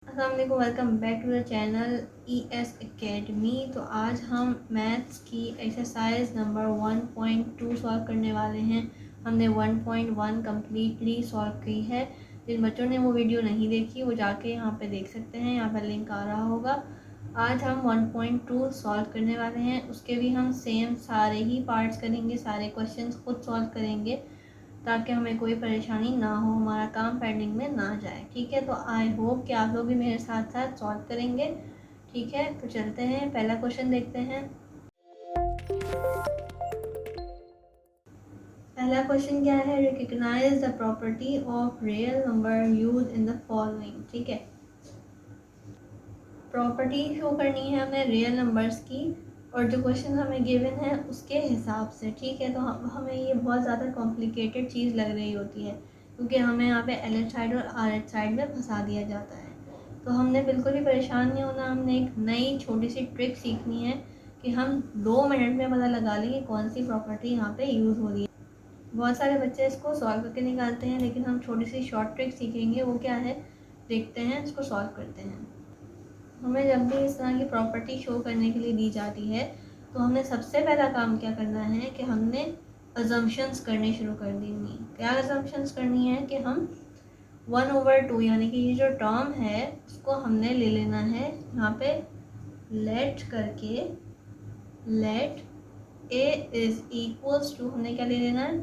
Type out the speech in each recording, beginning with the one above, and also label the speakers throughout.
Speaker 1: अस्सलाम वालेकुम, welcome back to the channel ES academy. तो आज हम मैथ्स की एक्सरसाइज नंबर 1.2 सॉल्व करने वाले हैं। हमने 1.1 कम्प्लीटली सॉल्व की है। जिन बच्चों ने वो वीडियो नहीं देखी वो जाके यहाँ पे देख सकते हैं, यहाँ पर लिंक आ रहा होगा। आज हम 1.2 सॉल्व करने वाले हैं। उसके भी हम सेम सारे ही पार्ट्स करेंगे, सारे क्वेश्चंस खुद सॉल्व करेंगे ताकि हमें कोई परेशानी ना हो, हमारा काम पेंडिंग में ना जाए। ठीक है, तो आई होप कि आप लोग भी मेरे साथ साथ सॉल्व करेंगे। ठीक है, तो चलते हैं, पहला क्वेश्चन देखते हैं। पहला क्वेश्चन क्या है? Recognise the property of real number use in the following. ठीक है, प्रॉपर्टी शो करनी है हमें रियल नंबर्स की और जो क्वेश्चन हमें गिवन है उसके हिसाब से। ठीक है, तो हमें ये बहुत ज़्यादा कॉम्प्लिकेटेड चीज़ लग रही होती है क्योंकि हमें यहाँ पे एल एच साइड और आर एच साइड में फंसा दिया जाता है। तो हमने बिल्कुल भी परेशान नहीं होना, हमने एक नई छोटी सी ट्रिक सीखनी है कि हम 2 मिनट में पता लगा लें कि कौन सी प्रॉपर्टी यहाँ पे यूज़ हो रही है। बहुत सारे बच्चे इसको सॉल्व करके निकालते हैं, लेकिन हम छोटी सी शॉर्ट ट्रिक सीखेंगे। वो क्या है देखते हैं, इसको सॉल्व करते हैं। हमें जब भी इस तरह की प्रॉपर्टी शो करने के लिए दी जाती है तो हमने सबसे पहला काम क्या करना है कि हमने अजम्पशंस करने शुरू कर देंगी। क्या अजम्पशंस करनी है कि हम 1/2 यानी कि ये जो टर्म है उसको हमने ले लेना है यहाँ पे लेट करके, let a is equals to, हमने क्या ले लेना है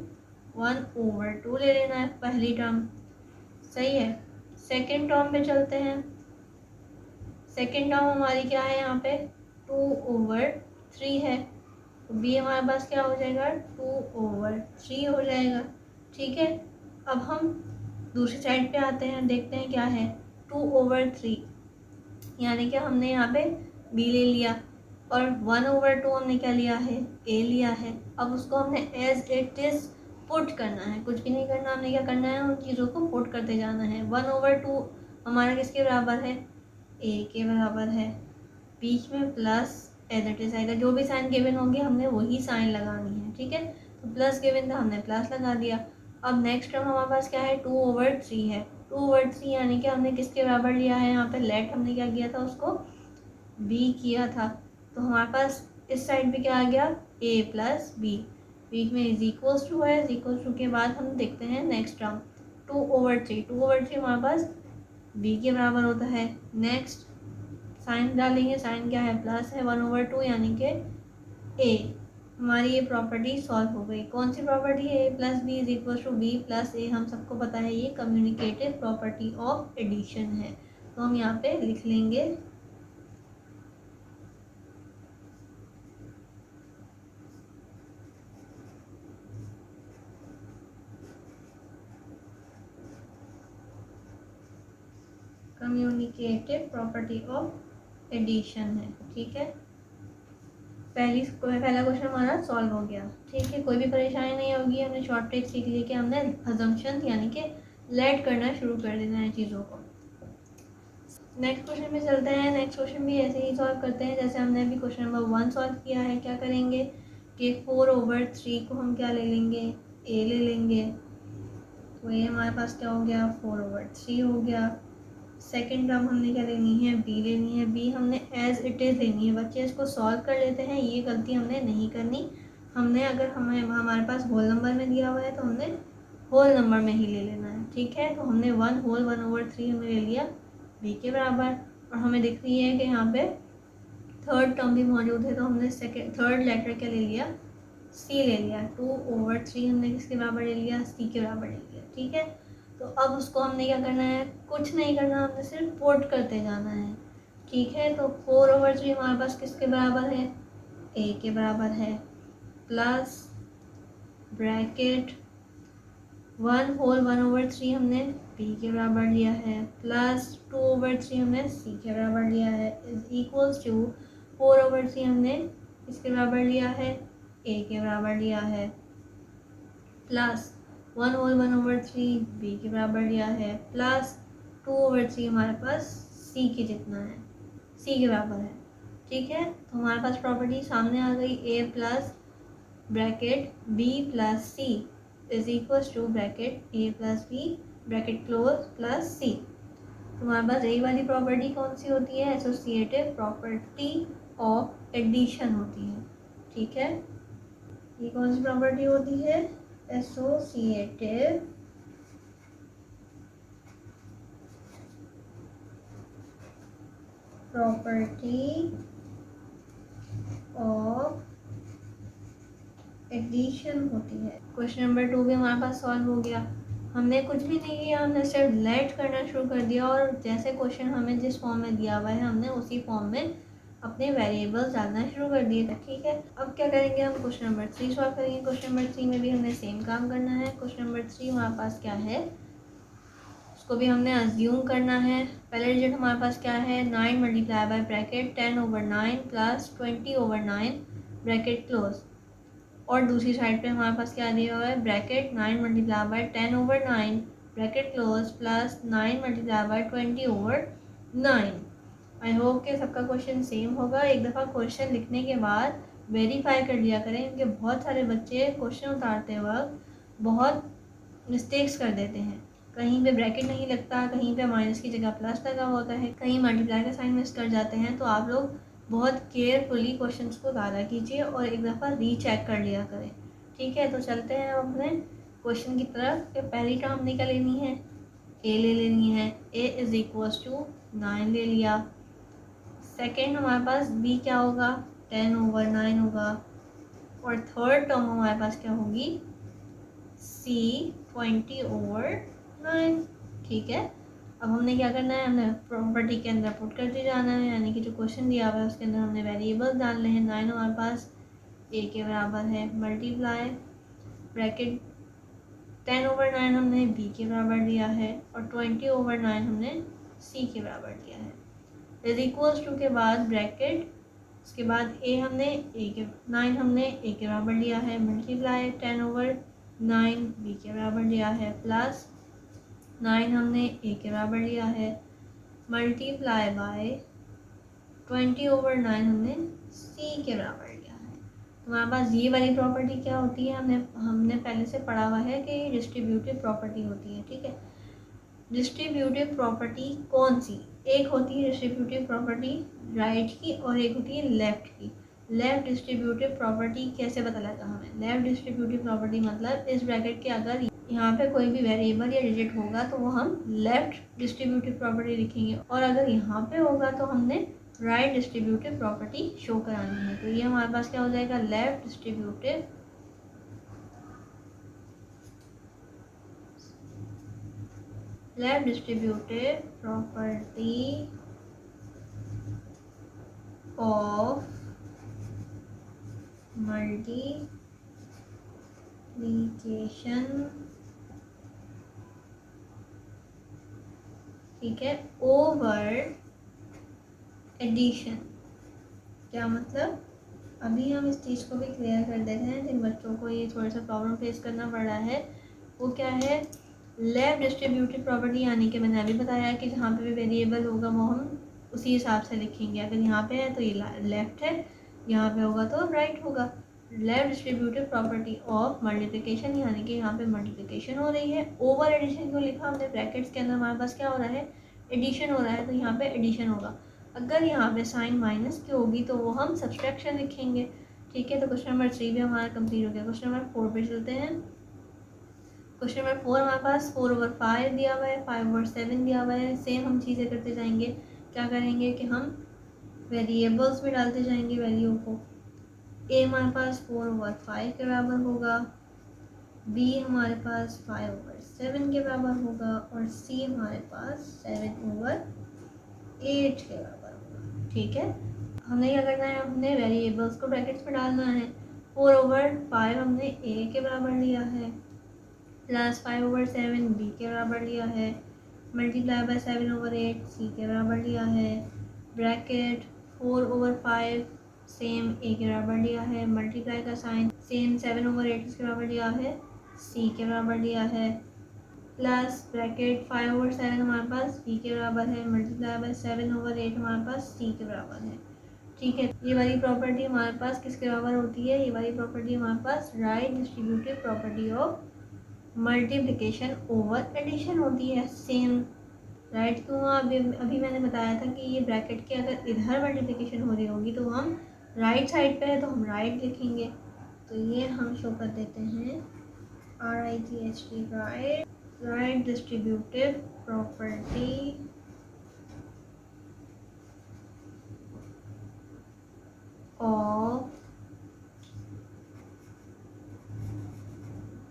Speaker 1: 1/2 ले लेना है पहली टर्म। सही है, सेकेंड टर्म पे चलते हैं। सेकेंड टर्म हमारी क्या है यहाँ पे 2/3 है, तो बी हमारे पास क्या हो जाएगा 2/3 हो जाएगा। ठीक है, अब हम दूसरी साइड पे आते हैं, देखते हैं क्या है 2/3 यानी कि हमने यहाँ पे बी ले लिया और 1/2 हमने क्या लिया है ए लिया है। अब उसको हमने एज इट इज पुट करना है, कुछ भी नहीं करना, हमने क्या करना है उन चीज़ों को पुट करते जाना है। 1/2 हमारा किसके बराबर है ए के बराबर है, बीच में प्लस एज इट इज आएगा, जो भी साइन गिवन होंगे हमने वही साइन लगानी है। ठीक है, तो प्लस गिवन था हमने प्लस लगा दिया। अब नेक्स्ट टर्म हमारे पास क्या है 2/3 है। 2/3 यानी कि हमने किसके बराबर लिया है, यहाँ पे लेट हमने क्या किया था उसको बी किया था, तो हमारे पास इस साइड पे क्या आ गया ए प्लस बी, बीच में इज इक्वल्स टू है। इज इक्वल्स टू के बाद हम देखते हैं नेक्स्ट टर्म 2/3। 2/3 हमारे पास बी के बराबर होता है। नेक्स्ट साइन डालेंगे, साइन क्या है प्लस है 1/2 यानी कि ए। हमारी ये प्रॉपर्टी सॉल्व हो गई। कौन सी प्रॉपर्टी है A plus B is equal to B plus A, हम सबको पता है ये कम्युनिकेटिव प्रॉपर्टी ऑफ एडिशन है। तो हम यहाँ पे लिख लेंगे कम्युनिकेटिव प्रॉपर्टी ऑफ एडिशन है। ठीक है, पहला क्वेश्चन हमारा सॉल्व हो गया। ठीक है, कोई भी परेशानी नहीं होगी। हमने शॉर्ट ट्रिक सीख ली कि हमने अजम्पशन यानी कि लेट करना शुरू कर देना है चीज़ों को। नेक्स्ट क्वेश्चन में चलते हैं। नेक्स्ट क्वेश्चन भी ऐसे ही सॉल्व करते हैं जैसे हमने अभी क्वेश्चन नंबर 1 सॉल्व किया है। क्या करेंगे कि 4/3 को हम क्या ले लेंगे ए ले लेंगे, तो ये हमारे पास क्या हो गया 4/3 हो गया। सेकेंड टर्म हमने क्या लेनी है बी लेनी है, बी हमने एज इट इज़ लेनी है। बच्चे इसको सॉल्व कर लेते हैं, ये गलती हमने नहीं करनी। हमने अगर हमारे पास होल नंबर में दिया हुआ है तो हमने होल नंबर में ही ले लेना है। ठीक है, तो हमने 1/3 हमने ले लिया बी के बराबर, और हमें दिख रही है कि यहाँ पे थर्ड टर्म भी मौजूद है, तो हमने थर्ड लेटर क्या ले लिया सी ले लिया। 2/3 हमने किसके बराबर ले लिया सी के बराबर ले लिया। ठीक है, तो अब उसको हमने क्या करना है, कुछ नहीं करना, हमने सिर्फ पुट करते जाना है। ठीक है, तो 4/3 हमारे पास किसके बराबर है ए के बराबर है, प्लस ब्रैकेट 1/3 हमने बी के बराबर लिया है, प्लस 2/3 हमने सी के बराबर लिया है, इज इक्वल्स टू 4/3 हमने इसके बराबर लिया है ए के बराबर लिया है, प्लस 1/3 बी के बराबर लिया है, प्लस 2/3 हमारे पास सी के जितना है, सी के बराबर है। ठीक है, तो हमारे पास प्रॉपर्टी सामने आ गई, A plus bracket B plus C is equals to bracket A plus B bracket close plus C. तो हमारे पास यही वाली प्रॉपर्टी कौन सी होती है, एसोसिएटिव प्रॉपर्टी ऑफ एडिशन होती है। ठीक है, ये कौन सी प्रॉपर्टी होती है, एसोसिएटिव प्रॉपर्टी ऑफ एडिशन होती है। क्वेश्चन नंबर 2 भी हमारे पास सॉल्व हो गया। हमने कुछ भी नहीं किया, हमने सिर्फ लेट करना शुरू कर दिया और जैसे क्वेश्चन हमें जिस फॉर्म में दिया हुआ है हमने उसी फॉर्म में अपने वेरिएबल्स डालना शुरू कर दिए थे। ठीक है, अब क्या करेंगे, हम क्वेश्चन नंबर 3 सॉल्व करेंगे। क्वेश्चन नंबर 3 में भी हमने सेम काम करना है। क्वेश्चन नंबर 3 हमारे पास क्या है, उसको भी हमने अज्यूम करना है। पहले डिजिट हमारे पास क्या है, 9 multiply by bracket 10/9 plus 20/9 bracket close, और दूसरी साइड पे हमारे पास क्या दिया हुआ है, bracket 9 multiply by 10/9 bracket close plus 9 multiply by 20/9। I hope कि सबका क्वेश्चन सेम होगा। एक दफ़ा क्वेश्चन लिखने के बाद वेरीफाई कर लिया करें, क्योंकि बहुत सारे बच्चे क्वेश्चन उतारते वक्त बहुत मिस्टेक्स कर देते हैं। कहीं पे ब्रैकेट नहीं लगता, कहीं पे माइनस की जगह प्लस लगा होता है, कहीं मल्टीप्लाई का साइन मिस कर जाते हैं। तो आप लोग बहुत केयरफुली क्वेश्चंस को उतारा कीजिए और एक दफ़ा रीचेक कर लिया करें। ठीक है, तो चलते हैं अब अपने क्वेश्चन की तरफ। कि पहली टर्म हमने क्या लेनी है, ए ले लेनी है। ए इज़ इक्वल्स टू 9 ले लिया। सेकेंड हमारे पास बी क्या होगा, 10/9 होगा। और थर्ड टर्म हमारे पास क्या होगी, सी 20/9। ठीक है, अब हमने क्या करना है, हमने प्रॉपर्टी के अंदर पुट करते जाना है, यानी कि जो क्वेश्चन दिया हुआ है उसके अंदर हमने वेरिएबल्स डालने हैं। 9 हमारे पास ए के बराबर है, मल्टीप्लाई ब्रैकेट 10/9 हमने बी के बराबर लिया है और 20/9 हमने सी के बराबर लिया है। इज इक्वल्स टू के बाद ब्रैकेट, उसके बाद ए हमने ए के 9 हमने ए के बराबर लिया है, मल्टीप्लाई 10/9 बी के बराबर लिया है, प्लस 9 हमने ए के बराबर लिया है, मल्टीप्लाई बाय 20/9 हमने सी के बराबर लिया है। तो हमारे पास ये वाली प्रॉपर्टी क्या होती है, हमने पहले से पढ़ा हुआ है कि ये डिस्ट्रीब्यूटिव प्रॉपर्टी होती है। ठीक है, डिस्ट्रीब्यूटिव प्रॉपर्टी कौन सी, एक होती है डिस्ट्रीब्यूटिव प्रॉपर्टी राइट की और एक होती है लेफ़्ट की। लेफ़्ट डिस्ट्रीब्यूटिव प्रॉपर्टी कैसे पता लगा हमें, लेफ़्ट डिस्ट्रीब्यूटिव प्रॉपर्टी मतलब इस ब्रैकेट के अगर यहाँ पे कोई भी वेरिएबल या डिजिट होगा तो वो हम लेफ़्ट डिस्ट्रीब्यूटिव प्रॉपर्टी लिखेंगे, और अगर यहाँ पे होगा तो हमने राइट डिस्ट्रीब्यूटिव प्रॉपर्टी शो करानी है। तो ये हमारे पास क्या हो जाएगा, left distributive property of multiplication. ठीक है, ओवर एडिशन। क्या मतलब, अभी हम इस चीज़ को भी क्लियर कर देते हैं, जिन बच्चों को ये थोड़ा सा प्रॉब्लम फेस करना पड़ रहा है वो क्या है, लेफ़्ट डिस्ट्रीब्यूटिव प्रॉपर्टी, यानी कि मैंने अभी बताया कि जहाँ पे भी वेरिएबल होगा वो हम उसी हिसाब से लिखेंगे। अगर यहाँ पे है तो ये लेफ़्ट है, यहाँ पे होगा तो राइट होगा। Left distributive property of multiplication, यानी कि यहाँ पे मल्टीप्लिकेशन हो रही है। ओवर एडिशन क्यों लिखा हमने, ब्रैकेट्स के अंदर हमारे पास क्या हो रहा है, एडिशन हो रहा है, तो यहाँ पे एडिशन होगा। अगर यहाँ पे साइन माइनस की होगी तो वो हम सब्सट्रैक्शन लिखेंगे। ठीक है, तो क्वेश्चन नंबर 3 भी हमारा कंप्लीट हो गया। क्वेश्चन नंबर 4 पे चलते हैं। क्वेश्चन नंबर 4 हमारे पास 4/5 दिया हुआ है, 5/7 दिया हुआ है। सेम हम चीज़ें करते जाएंगे। क्या करेंगे कि हम वेरिएबल्स में डालते जाएंगे वैल्यू को। ए हमारे पास 4/5 के बराबर होगा, बी हमारे पास 5/7 के बराबर होगा और सी हमारे पास 7/8 के बराबर होगा। ठीक है, हमने क्या करना है, हमने वेरिएबल्स को ब्रैकेट्स में डालना है। 4/5 हमने ए के बराबर लिया है, प्लस 5/7 बी के बराबर लिया है, मल्टीप्लाई बाय 7/8 सी के बराबर लिया है, ब्रैकेट 4/5 सेम ए के बराबर लिया है, मल्टीप्लाई का साइन सेम 7/8 के बराबर लिया है, सी के बराबर लिया है, प्लस ब्रैकेट 5/7 हमारे पास बी के बराबर है, मल्टीप्लाई बाय 7/8 हमारे पास सी के बराबर है। ठीक है, ये वाली प्रॉपर्टी हमारे पास किसके बराबर होती है, ये वाली प्रॉपर्टी हमारे पास right distributive property of multiplication over addition होती है। सेम राइट क्यों हुआ? अभी मैंने बताया था कि ये ब्रैकेट के अगर इधर मल्टीप्लिकेशन हो रही होगी तो हम राइट साइड पे है तो हम राइट लिखेंगे। तो ये हम शो कर देते हैं RIGHT, right distributive property of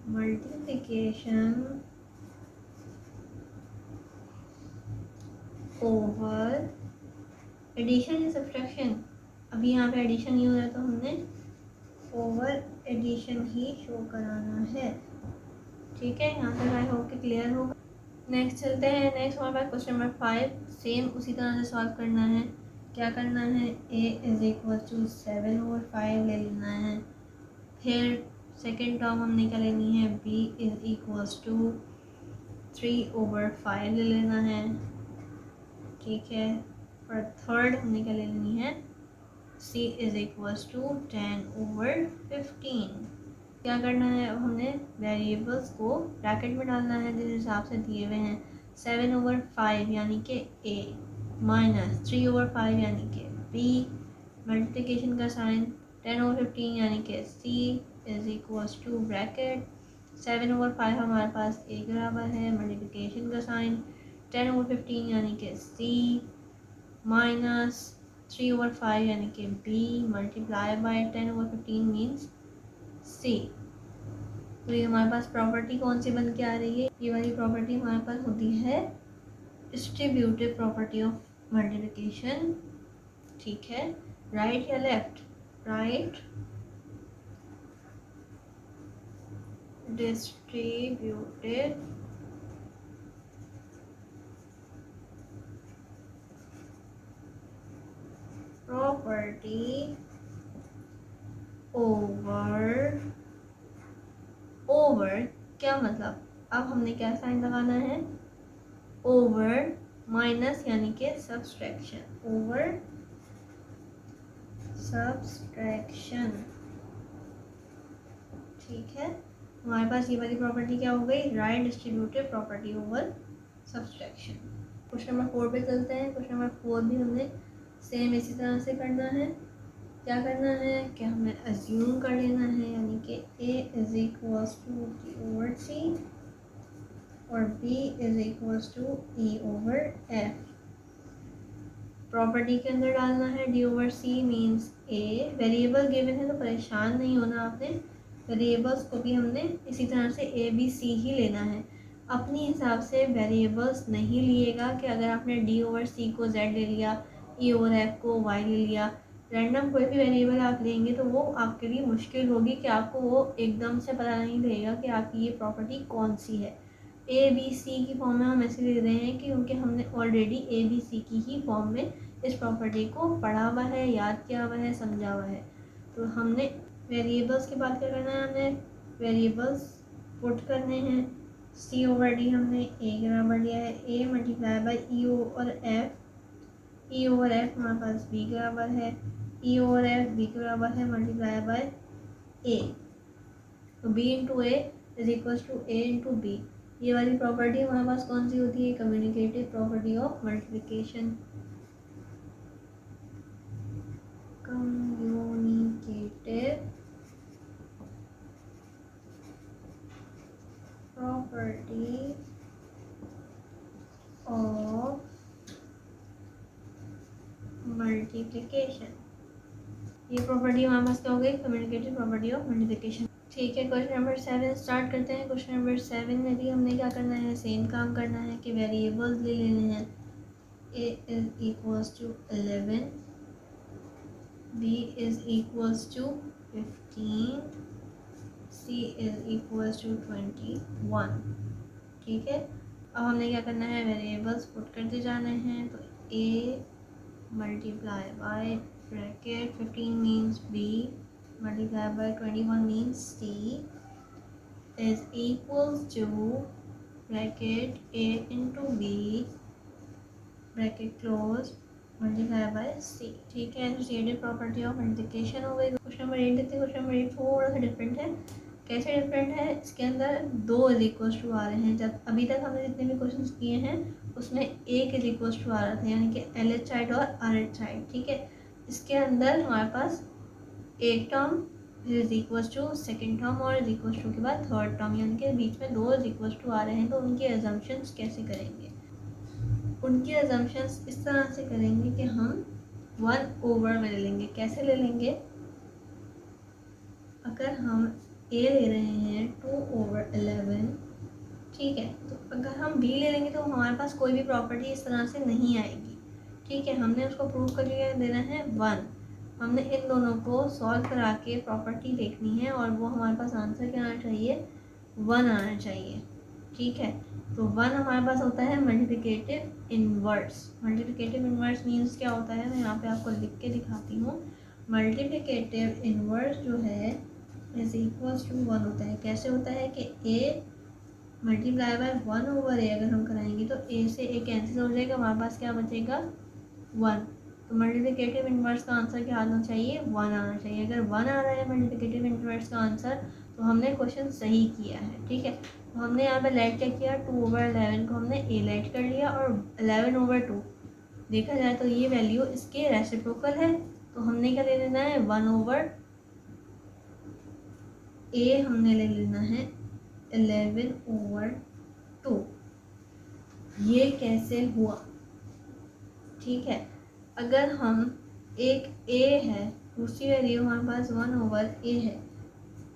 Speaker 1: multiplication over addition या सब्ट्रैक्शन। अभी यहाँ पे एडिशन नहीं हो रहा तो हमने ओवर एडिशन ही शो कराना है। ठीक है, यहाँ तक आई होप कि क्लियर होगा। नेक्स्ट चलते हैं। नेक्स्ट हमारे पास क्वेश्चन नंबर 5, सेम उसी तरह से सॉल्व करना है। क्या करना है? a इज इक्वल टू 7/5 ले लेना है। फिर सेकेंड टर्म हमने क्या लेनी है? b इज इक्वल टू 3/5 ले लेना है। ठीक है, और थर्ड हमने क्या ले लेनी है? c is equal to 10/15। क्या करना है? अब हमने वेरिएबल्स को ब्रैकेट में डालना है जिस हिसाब से दिए हुए हैं। 7/5 यानी कि a माइनस 3/5 यानी कि b, मल्टीप्लिकेशन का साइन 10/15 यानी कि c is equal to bracket 7/5 हमारे पास a के बराबर है, मल्टीप्लिकेशन का साइन 10/15 यानी कि c माइनस 3/5 यानी कि b multiply by 10/15 means c। तो ये हमारे पास प्रॉपर्टी कौन सी बन के आ रही है? ये वाली प्रॉपर्टी हमारे पास होती है डिस्ट्रीब्यूटिव प्रॉपर्टी ऑफ मल्टीप्लिकेशन। ठीक है, राइट या left? Right distributive property over क्या मतलब? अब हमने क्या साइन लगाना है? ओवर माइनस यानी कि सब्सट्रैक्शन, ओवर सब्सट्रैक्शन। ठीक है, हमारे पास ये वाली प्रॉपर्टी क्या हो गई? Right distributive property over subtraction. Question number 4 पे चलते हैं। क्वेश्चन नंबर 4 भी हमने सेम इसी तरह से करना है। क्या करना है कि हमें अज्यूम कर लेना है, यानी कि a is equals to d over c और b is equals to e over f। Property के अंदर डालना है d over c means a। Variable given है तो परेशान नहीं होना आपने, वेरिएबल्स को भी हमने इसी तरह से a b c ही लेना है। अपनी हिसाब से वेरिएबल्स नहीं लिएगा कि अगर आपने d ओवर c को z ले लिया, e ओवर f को y ले लिया, रैंडम कोई भी वेरिएबल आप लेंगे तो वो आपके लिए मुश्किल होगी कि आपको वो एकदम से पता नहीं रहेगा कि आपकी ये प्रॉपर्टी कौन सी है। ए बी सी की फॉर्म में हम ऐसे ले रहे हैं कि क्योंकि हमने ऑलरेडी ए बी सी की ही फॉर्म में इस प्रॉपर्टी को पढ़ा हुआ है, याद किया हुआ है, समझा हुआ है। तो हमने वेरिएबल्स की बात क्या करना है? हमने वेरिएबल्स पुट करने हैं। सी ओवर डी हमने ए के बराबर लिया है, A multiply by E over F, E over F हमारे पास बी के बराबर है, ई ओवर एफ बी के बराबर है मल्टीप्लाई बाय ए। तो B into A is equal to A into B. ये वाली प्रॉपर्टी हमारे पास कौन सी होती है? Communicative property of multiplication. Communicative property of multiplication. ये प्रॉपर्टी हमारे पास क्या हो गई? Communicative property of multiplication. ठीक है, क्वेश्चन नंबर 7 स्टार्ट करते हैं। क्वेश्चन नंबर 7 में भी हमने क्या करना है? सेम काम करना है कि वेरिएबल्स ले लेने हैं। a is equals to 11, b is equals to 15, c is equals to 21। ठीक है, अब हमने क्या करना है? वेरिएबल्स पुट करते जाने हैं। तो a multiply by bracket 15 means b multiplied by 21 means c is equals to bracket a into b bracket close multiply by C. ठीक है, एसोसिएटेड प्रॉपर्टी ऑफ मल्टीप्लिकेशन हो गई। क्वेश्चन नंबर 8 देखते हैं। क्वेश्चन नंबर 8 थोड़ा सा डिफरेंट है। कैसे डिफरेंट है? इसके अंदर 2 इज इक्वल्स टू आ रहे हैं। जब अभी तक हमने जितने भी क्वेश्चन किए हैं उसमें ए इज इक्वल टू आ रहा था, यानी कि एल एच साइड और आर एच साइड, ठीक है। इसके अंदर हमारे पास एक term is equal to second term और इज इक्वल टू के बाद थर्ड टर्म, यानी कि बीच में दो इज इक्वल टू आ रहे हैं, तो उनकी एजम्पशंस कैसे करेंगे। उनकी एजम्पशंस इस तरह से करेंगे कि हम 1/, में ले लेंगे। कैसे ले लेंगे, अगर हम ए ले रहे हैं 2/11, ठीक है, तो अगर हम बी ले लेंगे तो हमारे पास कोई भी प्रॉपर्टी इस तरह से नहीं आएगी, ठीक है। हमने उसको प्रूव कर लिया, देना है 1। हमने इन दोनों को सॉल्व करा के प्रॉपर्टी देखनी है और वो हमारे पास आंसर क्या आना चाहिए, 1 आना चाहिए, ठीक है। तो 1 हमारे पास होता है multiplicative inverse. Multiplicative inverse means क्या होता है, मैं यहाँ पे आपको लिख के दिखाती हूँ। मल्टीप्लिकेटिव इनवर्स जो है इज इक्वल्स टू 1 होता है। कैसे होता है कि ए मल्टीप्लाई बाय 1/a अगर हम कराएंगे तो ए से ए कैंसिल हो जाएगा, हमारे पास क्या बचेगा 1। तो मल्टीप्लिकेटिव इनवर्स का आंसर क्या आना चाहिए, 1 आना चाहिए। अगर 1 आ रहा है मल्टीप्लिकेटिव इनवर्स का आंसर तो हमने क्वेश्चन सही किया है, ठीक है। तो हमने यहाँ पे लेट क्या किया, 2/11 को हमने ए लेट कर लिया और 11/2 देखा जाए तो ये वैल्यू इसके रेसिप्रोकल है, तो हमने क्या ले लेना है 1/a हमने ले लेना है 11/2। ये कैसे हुआ, ठीक है। अगर हम एक a है, दूसरी वैल्यू हमारे पास 1/a है,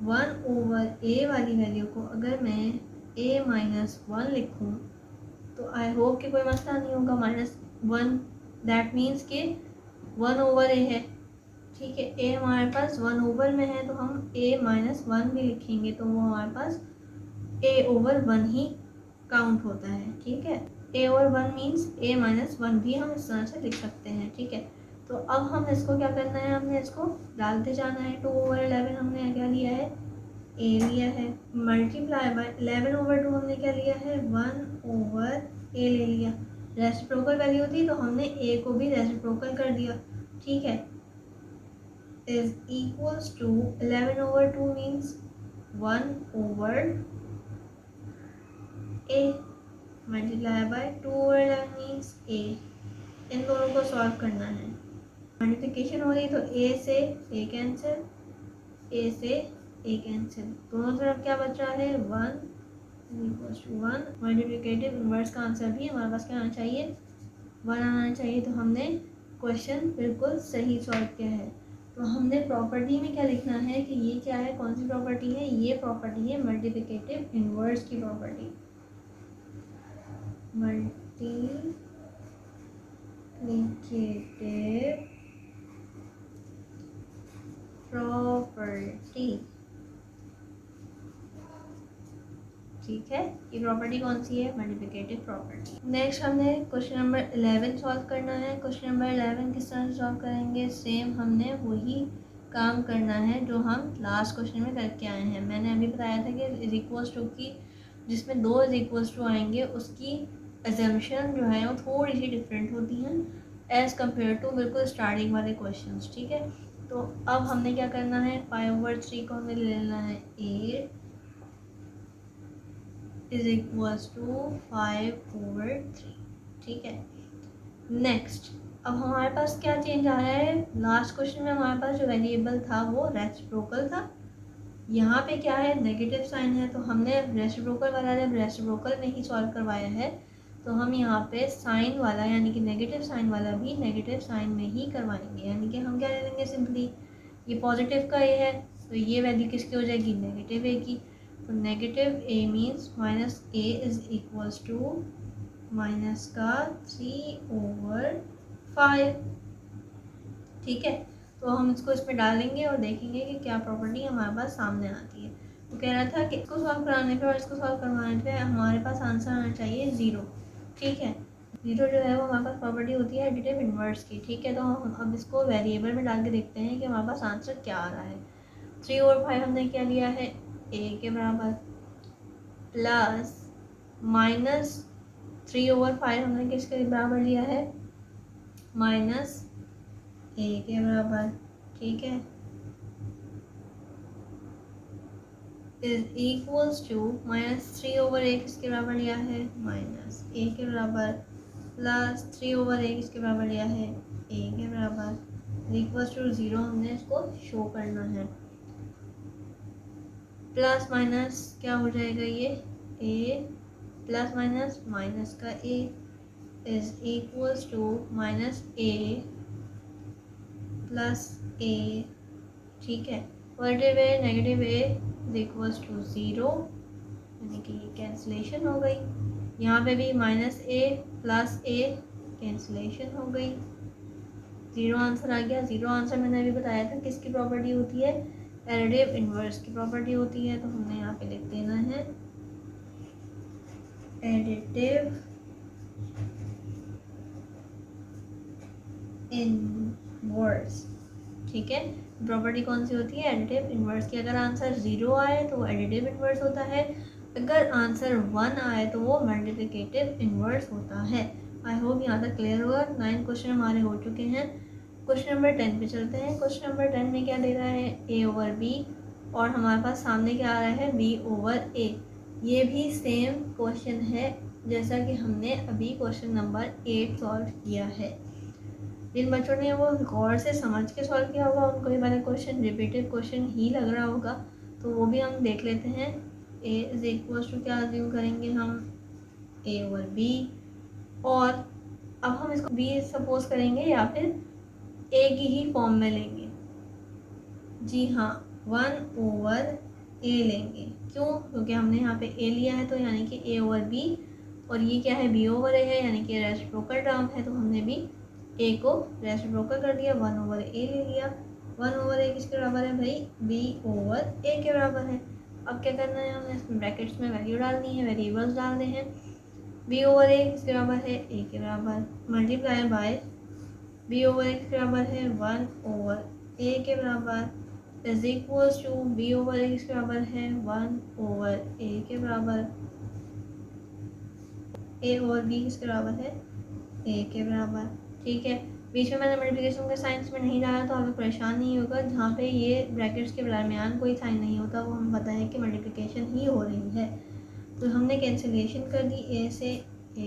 Speaker 1: 1/a वाली वैल्यू को अगर मैं a-1 लिखूं तो आई होप कि कोई मसला नहीं होगा। -1 दैट मीन्स कि 1/a है, ठीक है। a हमारे पास 1/, में है तो हम a-1 भी लिखेंगे तो वो हमारे पास a/1 ही काउंट होता है, ठीक है। a/1 मीन्स a-1 भी हम इस तरह से लिख सकते हैं, ठीक है। तो अब हम इसको क्या करना है, हमने इसको डालते जाना है। 2/11 हमने क्या लिया है, a लिया है, मल्टीप्लाई बाय 11/2 हमने क्या लिया है, 1/a ले लिया। रेसिप्रोकल वैल्यू थी तो हमने a को भी रेसिप्रोकल कर दिया, ठीक है। Is equals to 11/2 means 1/a multiply by 2/11 means a। इन दोनों को सॉल्व करना है। मल्टीप्लिकेशन हो रही तो a से a कैंसिल, a से a कैंसिल, दोनों तरफ क्या बच रहा है 1 इक्वल्स टू 1। मल्टीप्लिकेटिव इनवर्स का आंसर भी हमारे पास क्या आना चाहिए, 1 आना चाहिए। तो हमने क्वेश्चन बिल्कुल सही सॉल्व किया है। तो हमने प्रॉपर्टी में क्या लिखना है कि ये क्या है, कौन सी प्रॉपर्टी है, ये प्रॉपर्टी है मल्टीप्लिकेटिव इनवर्स की प्रॉपर्टी। मल्टीप्लिकेटिव प्रॉपर्टी, ठीक है। ये प्रॉपर्टी कौन सी है, मल्टीप्लिकेटिव प्रॉपर्टी। नेक्स्ट हमने क्वेश्चन नंबर 11 सॉल्व करना है। क्वेश्चन नंबर 11 किस तरह से सॉल्व करेंगे, सेम हमने वही काम करना है जो हम लास्ट क्वेश्चन में करके आए हैं। मैंने अभी बताया था कि इज इक्वल्स टू की जिसमें 2 इज इक्वल्स टू आएंगे उसकी अजम्पशन जो है वो थोड़ी सी डिफरेंट होती हैं एज़ कम्पेयर टू बिल्कुल स्टार्टिंग वाले क्वेश्चन, ठीक है। तो अब हमने क्या करना है, 5/3 को हमें ले लेना है 8 इज इक्वल्स टू 5/3, ठीक है। नेक्स्ट अब हमारे पास क्या चेंज आ रहा है, लास्ट क्वेश्चन में हमारे पास जो वेरिएबल था वो रेसिप्रोकल था, यहाँ पे क्या है नेगेटिव साइन है। तो हमने रेसिप्रोकल वाला जब रेसिप्रोकल में ही सॉल्व करवाया है तो हम यहाँ पे साइन वाला यानी कि नेगेटिव साइन वाला भी नेगेटिव साइन में ही करवाएंगे, यानी कि हम क्या ले लेंगे, सिंपली ये पॉजिटिव का ए है तो ये वैल्यू किसकी हो जाएगी, नेगेटिव ए की। तो negative A means -a is equals to minus का 3/5, ठीक है। तो हम इसको इसमें डालेंगे और देखेंगे कि क्या प्रॉपर्टी हमारे पास सामने आती है। तो कह रहा था कि इसको सॉल्व कराने पे और इसको सॉल्व करवाने पे हमारे पास आंसर आना चाहिए 0, ठीक है। 0 जो है वो हमारे पास प्रॉपर्टी होती है एडिटिव इनवर्स की, ठीक है। तो हम अब इसको वेरिएबल में डाल के देखते हैं कि हमारे पास आंसर क्या आ रहा है। 3/5 हमने क्या लिया है, a के बराबर, प्लस -3/5 हमने किसके बराबर लिया है, -a के बराबर, ठीक है। इज इक्वल्स टू -3/a किसके बराबर लिया है, -a के बराबर, प्लस 3/a किसके बराबर लिया है, a के बराबर, इक्वल्स टू 0 हमने इसको शो करना है। प्लस माइनस क्या हो जाएगा, ये a प्लस माइनस माइनस का a is equals to minus a plus a, ठीक है। Positive a negative a is equals to 0, यानी कि ये कैंसिलेशन हो गई। यहाँ पे भी minus a plus a cancellation हो गई, 0 आंसर आ गया। 0 आंसर मैंने अभी बताया था किसकी प्रॉपर्टी होती है, एडिटिव इन्वर्स की प्रॉपर्टी होती है। तो हमने यहाँ पे लिख देना है एडिटिव इनवर्स, ठीक है। प्रॉपर्टी कौन सी होती है, एडिटिव इनवर्स की। अगर आंसर 0 आए तो वो एडिटिव इनवर्स होता है, अगर आंसर 1 आए तो वो मल्टीप्लिकेटिव इनवर्स होता है। आई होप यहाँ तक क्लियर होगा। 9 क्वेश्चन हमारे हो चुके हैं। क्वेश्चन नंबर 10 पे चलते हैं। क्वेश्चन नंबर 10 में क्या दे रहा है, a/b, और हमारे पास सामने क्या आ रहा है, b/a। ये भी सेम क्वेश्चन है जैसा कि हमने अभी क्वेश्चन नंबर 8 सॉल्व किया है। जिन बच्चों ने वो गौर से समझ के सॉल्व किया होगा उनको ये वाला क्वेश्चन रिपीटेड क्वेश्चन ही लग रहा होगा, तो वो भी हम देख लेते हैं। a इज इक्वल टू क्या अज्यूम करेंगे हम, a/b, और अब हम इसको b सपोज करेंगे या फिर a की ही फॉर्म में लेंगे। जी हाँ, 1/a लेंगे। क्यों, क्योंकि हमने यहाँ पे a लिया है, तो यानी कि a/b, और ये क्या है, b/a है, यानी कि रेसिप्रोकल टर्म है, तो हमने भी a को रेसिप्रोकल कर दिया, 1/a ले लिया। 1/a किसके बराबर है भाई, b/a के बराबर है। अब क्या करना है, हमें इसमें ब्रैकेट्स में वैल्यू डालनी है, वेरिएबल्स डालने हैं। b/a किसके बराबर है, a के बराबर, मल्टीप्लाई बाय b/a किसके बराबर है, 1/a के बराबर, इज इक्वल्स टू b/a किसके बराबर है, 1/a के बराबर, a और b किसके बराबर है, a के बराबर, ठीक है। बीच में मैंने मल्टीप्लिकेशन के साइंस में नहीं डाला तो आपको परेशान नहीं होगा। जहाँ पे ये ब्रैकेट्स के दरमियान कोई साइन नहीं होता वो हमें पता है कि मल्टीप्लिकेशन ही हो रही है। तो हमने कैंसिलेशन कर दी, a से a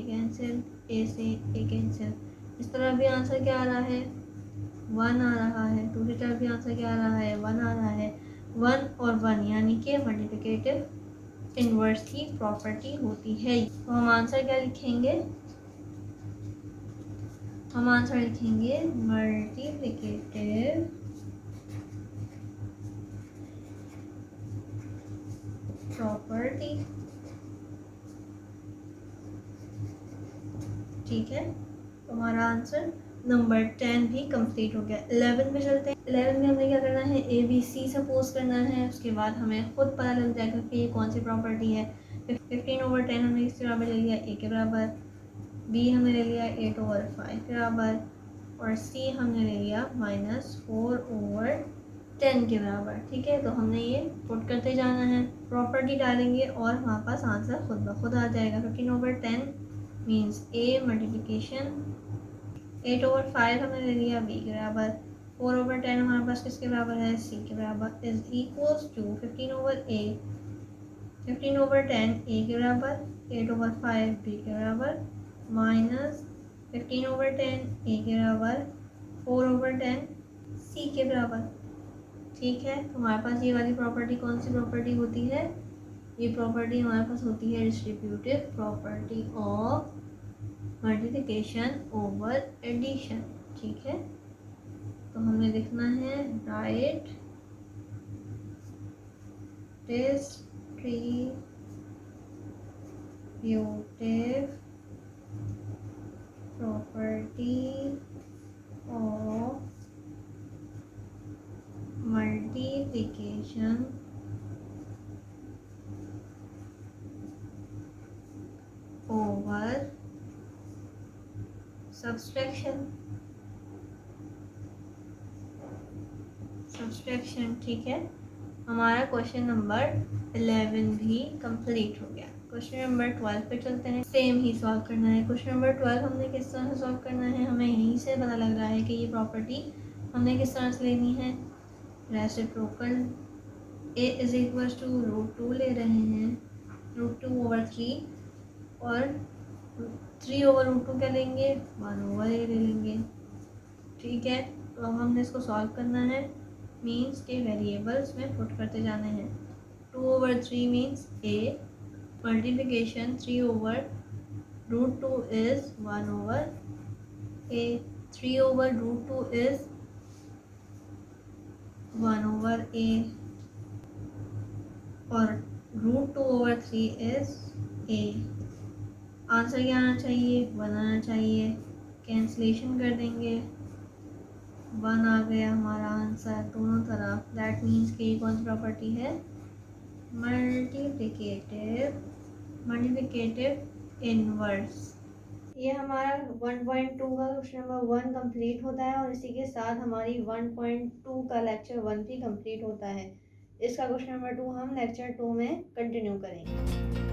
Speaker 1: कैंसिल, a से a कैंसिल। इस तरह भी आंसर क्या आ रहा है, 1 आ रहा है। दूसरी तरफ भी आंसर क्या आ रहा है, 1 आ रहा है। 1 और 1 यानी कि मल्टीप्लिकेटिव इन्वर्स की प्रॉपर्टी होती है। तो हम आंसर क्या लिखेंगे, हम आंसर लिखेंगे मल्टीप्लिकेटिव प्रॉपर्टी, ठीक है। तो हमारा आंसर नंबर 10 भी कंप्लीट हो गया। 11 पे चलते हैं। 11 में हमें क्या करना है, ABC सपोज करना है। उसके बाद हमें खुद पता लग जाएगा कि ये कौन सी प्रॉपर्टी है। 15/10 हमने किसके बराबर ले लिया, a के बराबर, b हमने ले लिया 8/5 के बराबर, और c हमने ले लिया -4/10 के बराबर, ठीक है। तो हमने ये पुट करते जाना है, प्रॉपर्टी डालेंगे और हमारे पास आंसर खुद ब खुद आ जाएगा। 15/10 मीन्स a मल्टीप्लिकेशन 8/5 हमने ले लिया b के बराबर, 4/10 हमारे पास किसके बराबर है, c के बराबर, इज इक्वल्स टू 15/10 a के बराबर, 8/5 b के बराबर, माइनस 15/10 a के बराबर, 4/10 c के बराबर, ठीक है। तो हमारे पास ये वाली प्रॉपर्टी कौन सी प्रॉपर्टी होती है, ये प्रॉपर्टी हमारे पास होती है distributive property of multiplication over addition, ठीक है। तो हमें लिखना है right distributive property of multiplication over subtraction, ठीक है। हमारा क्वेश्चन नंबर 11 भी कंप्लीट हो गया। क्वेश्चन नंबर 12 पे चलते हैं। सेम ही सॉल्व करना है। क्वेश्चन नंबर 12 हमने किस तरह से सॉल्व करना है, हमें यहीं से पता लग रहा है कि ये प्रॉपर्टी हमने किस तरह से लेनी है, reciprocal a is equal to √2 ले रहे हैं, √2/3, और 3/√2 क्या लेंगे, 1/a ले लेंगे। ठीक है, तो अब हमने इसको सॉल्व करना है, मीन्स के वेरिएबल्स में पुट करते जाने हैं। 2/3 means a, multiplication 3/√2 is 1/a, 3/√2 is 1/a, और √2/3 इज a। आंसर क्या आना चाहिए, 1 आना चाहिए। कैंसलेशन कर देंगे, 1 आ गया हमारा आंसर दोनों तरफ। दैट मीन्स कि कौन सी प्रॉपर्टी है, मल्टीप्लिकेटिव इनवर्स। ये हमारा 1.2 का क्वेश्चन नंबर 1 कंप्लीट होता है, और इसी के साथ हमारी 1.2 का लेक्चर 1 भी कंप्लीट होता है। इसका क्वेश्चन नंबर 2 हम लेक्चर 2 में कंटिन्यू करेंगे।